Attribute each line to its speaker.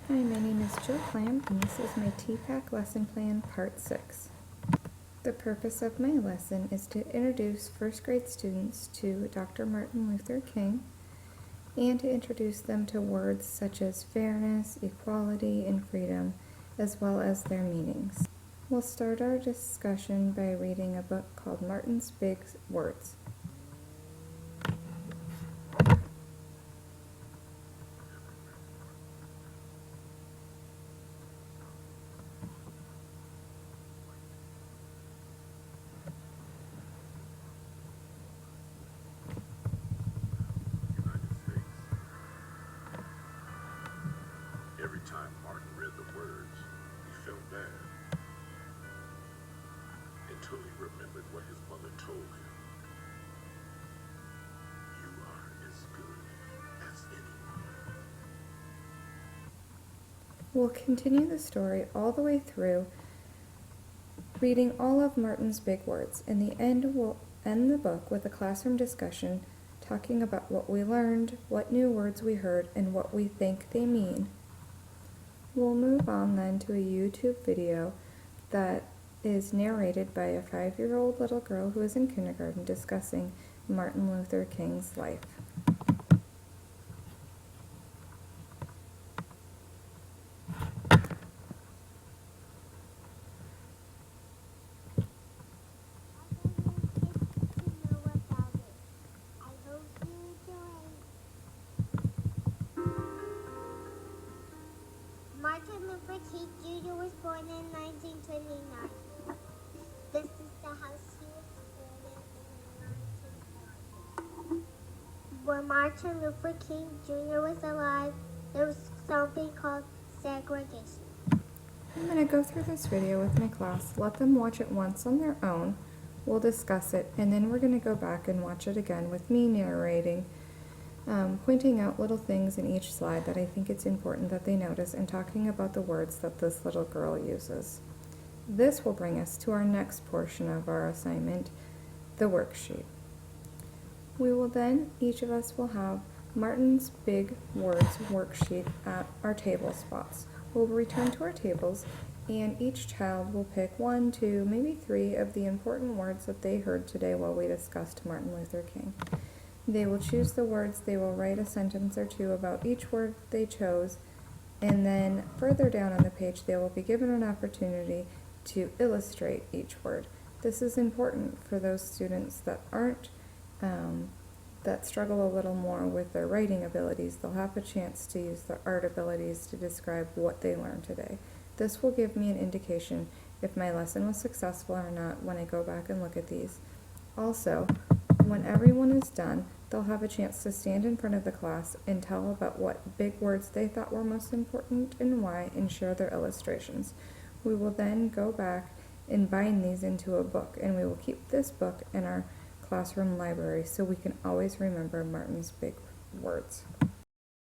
Speaker 1: Hi, my name is Jill Clam, and this is my TPACK lesson plan part 6. The purpose of my lesson is to introduce first grade students to Dr. Martin Luther King and to introduce them to words such as fairness, equality, and freedom, as well as their meanings. We'll start our discussion by reading a book called Martens Big Words.
Speaker 2: Every time Martin read the words, he felt bad, until he remembered what his mother told him. You are as good as anyone.
Speaker 1: We'll continue the story all the way through, reading all of Martin's Big Words. In the end, we'll end the book with a classroom discussion talking about what we learned, what new words we heard, and what we think they mean. We'll move on then to a YouTube video that is narrated by a 5-year-old little girl who is in kindergarten discussing Martin Luther King's life.
Speaker 3: Martin Luther King Jr. was born in 1929. This is the house he was born in 1940. When Martin Luther King Jr. was alive, there was something called segregation.
Speaker 1: I'm going to go through this video with my class, let them watch it once on their own, we'll discuss it, and then we're going to go back and watch it again with me narrating, pointing out little things in each slide that I think it's important that they notice, and talking about the words that this little girl uses. This will bring us to our next portion of our assignment, the worksheet. We will then, each of us will have Martin's Big Words worksheet at our table spots. We'll return to our tables, and each child will pick 1, 2, maybe 3 of the important words that they heard today while we discussed Martin Luther King. They will choose the words, they will write a sentence or two about each word they chose, and then further down on the page they will be given an opportunity to illustrate each word. This is important for those students that that struggle a little more with their writing abilities. They'll have a chance to use their art abilities to describe what they learned today. This will give me an indication if my lesson was successful or not when I go back and look at these. Also, when everyone is done, they'll have a chance to stand in front of the class and tell about what big words they thought were most important and why, and share their illustrations. We will then go back and bind these into a book, and we will keep this book in our classroom library so we can always remember Martin's Big Words.